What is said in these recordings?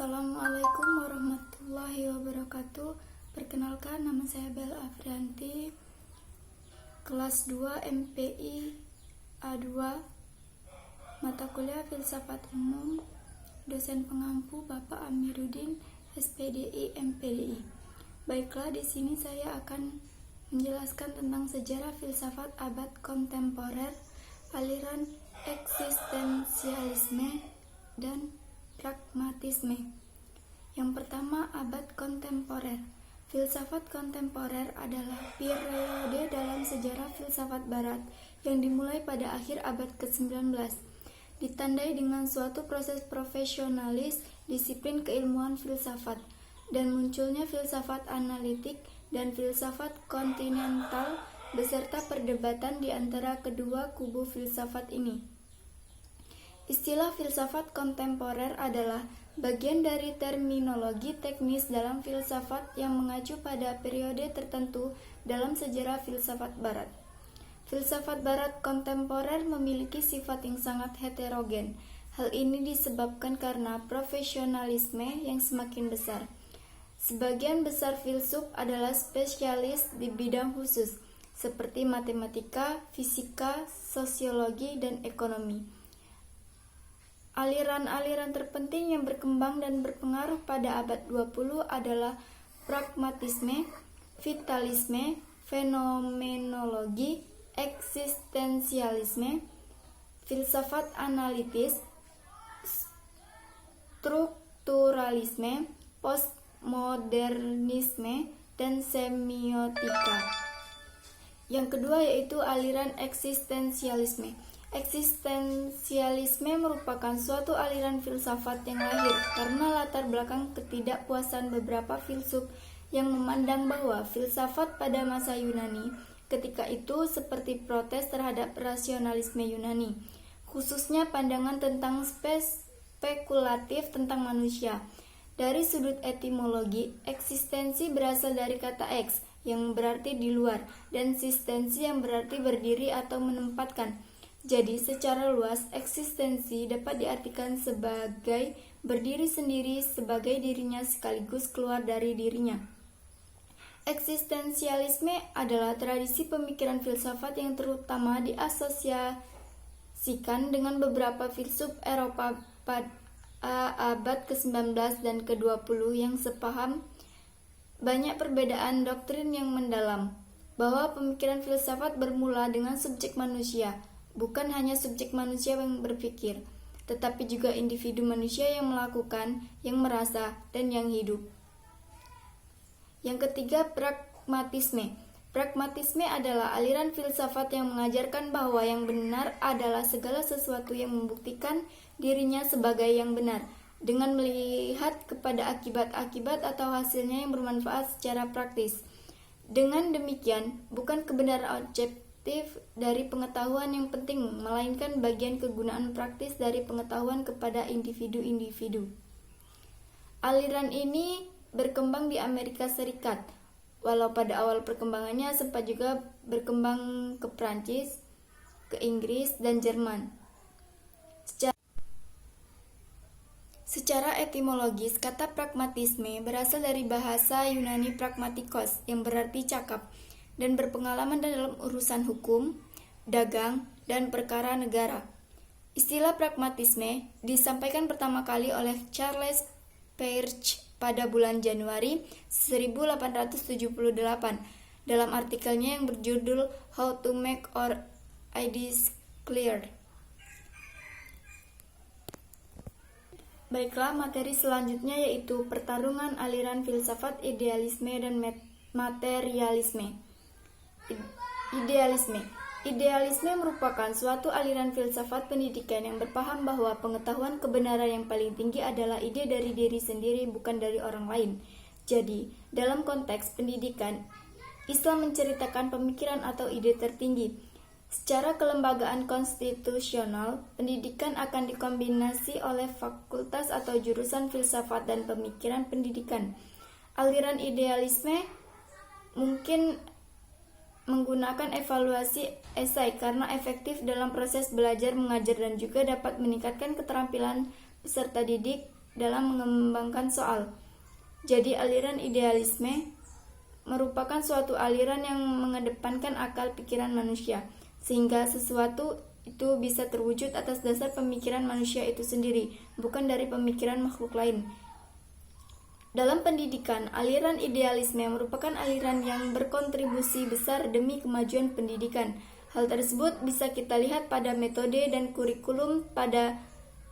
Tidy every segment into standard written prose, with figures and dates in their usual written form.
Assalamualaikum warahmatullahi wabarakatuh. Perkenalkan, nama saya Bel Afrianti, kelas 2 MPI A2, mata kuliah Filsafat Umum, dosen pengampu Bapak Amiruddin, SPDI MPDI. Baiklah, di sini saya akan menjelaskan tentang sejarah filsafat abad kontemporer, aliran eksistensialisme dan pragmatisme. Yang pertama, abad kontemporer. Filsafat kontemporer adalah periode dalam sejarah filsafat barat yang dimulai pada akhir abad ke-19, ditandai dengan suatu proses profesionalis disiplin keilmuan filsafat, dan munculnya filsafat analitik dan filsafat kontinental beserta perdebatan di antara kedua kubu filsafat ini. Istilah filsafat kontemporer adalah bagian dari terminologi teknis dalam filsafat yang mengacu pada periode tertentu dalam sejarah filsafat barat. Filsafat barat kontemporer memiliki sifat yang sangat heterogen. Hal ini disebabkan karena profesionalisme yang semakin besar. Sebagian besar filsuf adalah spesialis di bidang khusus, seperti matematika, fisika, sosiologi, dan ekonomi. Aliran-aliran terpenting yang berkembang dan berpengaruh pada abad 20 adalah pragmatisme, vitalisme, fenomenologi, eksistensialisme, filsafat analitis, strukturalisme, postmodernisme, dan semiotika. Yang kedua yaitu aliran eksistensialisme. Eksistensialisme merupakan suatu aliran filsafat yang lahir karena latar belakang ketidakpuasan beberapa filsuf yang memandang bahwa filsafat pada masa Yunani ketika itu seperti protes terhadap rasionalisme Yunani, khususnya pandangan tentang spekulatif tentang manusia. Dari sudut etimologi, eksistensi berasal dari kata ex yang berarti di luar dan sistensi yang berarti berdiri atau menempatkan. Jadi, secara luas, eksistensi dapat diartikan sebagai berdiri sendiri sebagai dirinya sekaligus keluar dari dirinya. Eksistensialisme adalah tradisi pemikiran filsafat yang terutama diasosiasikan dengan beberapa filsuf Eropa pada abad ke-19 dan ke-20 yang sepaham. Banyak perbedaan doktrin yang mendalam, bahwa pemikiran filsafat bermula dengan subjek manusia. Bukan hanya subjek manusia yang berpikir, tetapi juga individu manusia yang melakukan, yang merasa, dan yang hidup. Yang ketiga, pragmatisme. Pragmatisme adalah aliran filsafat yang mengajarkan bahwa yang benar adalah segala sesuatu yang membuktikan dirinya sebagai yang benar, dengan melihat kepada akibat-akibat atau hasilnya yang bermanfaat secara praktis. Dengan demikian, bukan kebenaran objektif dari pengetahuan yang penting, melainkan bagian kegunaan praktis dari pengetahuan kepada individu-individu. Aliran ini berkembang di Amerika Serikat, walau pada awal perkembangannya sempat juga berkembang ke Prancis, ke Inggris, dan Jerman. Secara etimologis, kata pragmatisme berasal dari bahasa Yunani pragmatikos yang berarti cakap dan berpengalaman dalam urusan hukum, dagang, dan perkara negara. Istilah pragmatisme disampaikan pertama kali oleh Charles Peirce pada bulan Januari 1878 dalam artikelnya yang berjudul How to Make Our Ideas Clear. Baiklah, materi selanjutnya yaitu pertarungan aliran filsafat idealisme dan materialisme. Idealisme merupakan suatu aliran filsafat pendidikan yang berpaham bahwa pengetahuan kebenaran yang paling tinggi adalah ide dari diri sendiri, bukan dari orang lain. Jadi, dalam konteks pendidikan, Islam menceritakan pemikiran atau ide tertinggi. Secara kelembagaan konstitusional, pendidikan akan dikombinasi oleh fakultas atau jurusan filsafat dan pemikiran pendidikan. Aliran idealisme mungkin menggunakan evaluasi esai karena efektif dalam proses belajar mengajar dan juga dapat meningkatkan keterampilan peserta didik dalam mengembangkan soal. Jadi aliran idealisme merupakan suatu aliran yang mengedepankan akal pikiran manusia, sehingga sesuatu itu bisa terwujud atas dasar pemikiran manusia itu sendiri, bukan dari pemikiran makhluk lain. Dalam pendidikan, aliran idealisme merupakan aliran yang berkontribusi besar demi kemajuan pendidikan. Hal tersebut bisa kita lihat pada metode dan kurikulum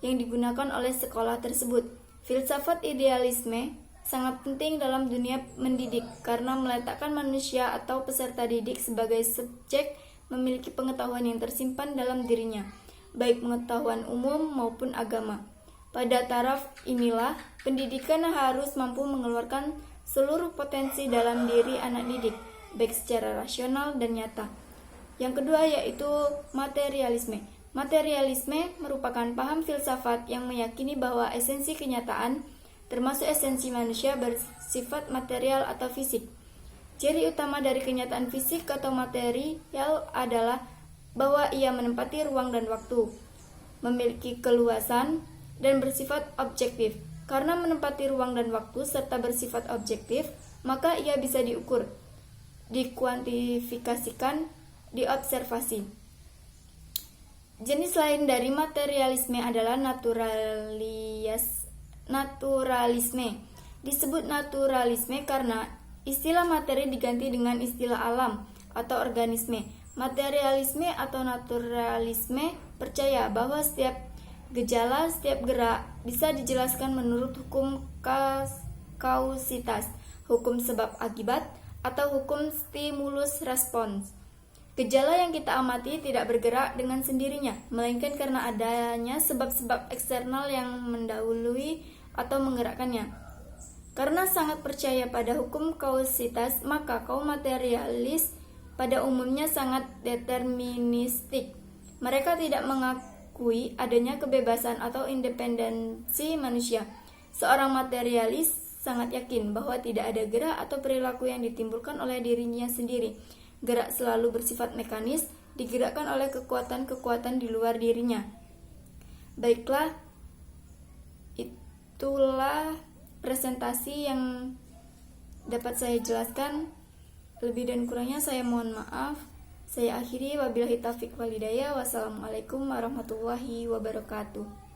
yang digunakan oleh sekolah tersebut. Filsafat idealisme sangat penting dalam dunia mendidik karena meletakkan manusia atau peserta didik sebagai subjek memiliki pengetahuan yang tersimpan dalam dirinya, baik pengetahuan umum maupun agama. Pada taraf inilah, pendidikan harus mampu mengeluarkan seluruh potensi dalam diri anak didik, baik secara rasional dan nyata. Yang kedua yaitu materialisme. Materialisme merupakan paham filsafat yang meyakini bahwa esensi kenyataan, termasuk esensi manusia, bersifat material atau fisik. Ciri utama dari kenyataan fisik atau material adalah bahwa ia menempati ruang dan waktu, memiliki keluasan, dan bersifat objektif. Karena menempati ruang dan waktu serta bersifat objektif, maka ia bisa diukur, dikuantifikasikan, diobservasi. Jenis lain dari materialisme adalah naturalisme. Disebut naturalisme karena istilah materi diganti dengan istilah alam atau organisme. Materialisme atau naturalisme percaya bahwa setiap gejala, setiap gerak bisa dijelaskan menurut hukum kausitas, hukum sebab akibat, atau hukum stimulus respons. Gejala yang kita amati tidak bergerak dengan sendirinya, melainkan karena adanya sebab-sebab eksternal yang mendahului atau menggerakkannya. Karena sangat percaya pada hukum kausitas, maka kaum materialis pada umumnya sangat deterministik. Mereka tidak mengakui adanya kebebasan atau independensi manusia. Seorang materialis sangat yakin bahwa tidak ada gerak atau perilaku yang ditimbulkan oleh dirinya sendiri. Gerak selalu bersifat mekanis, digerakkan oleh kekuatan-kekuatan di luar dirinya. Baiklah, itulah presentasi yang dapat saya jelaskan. Lebih dan kurangnya saya mohon maaf. Saya akhiri, wabillahi taufiq wal hidayah. Wassalamualaikum warahmatullahi wabarakatuh.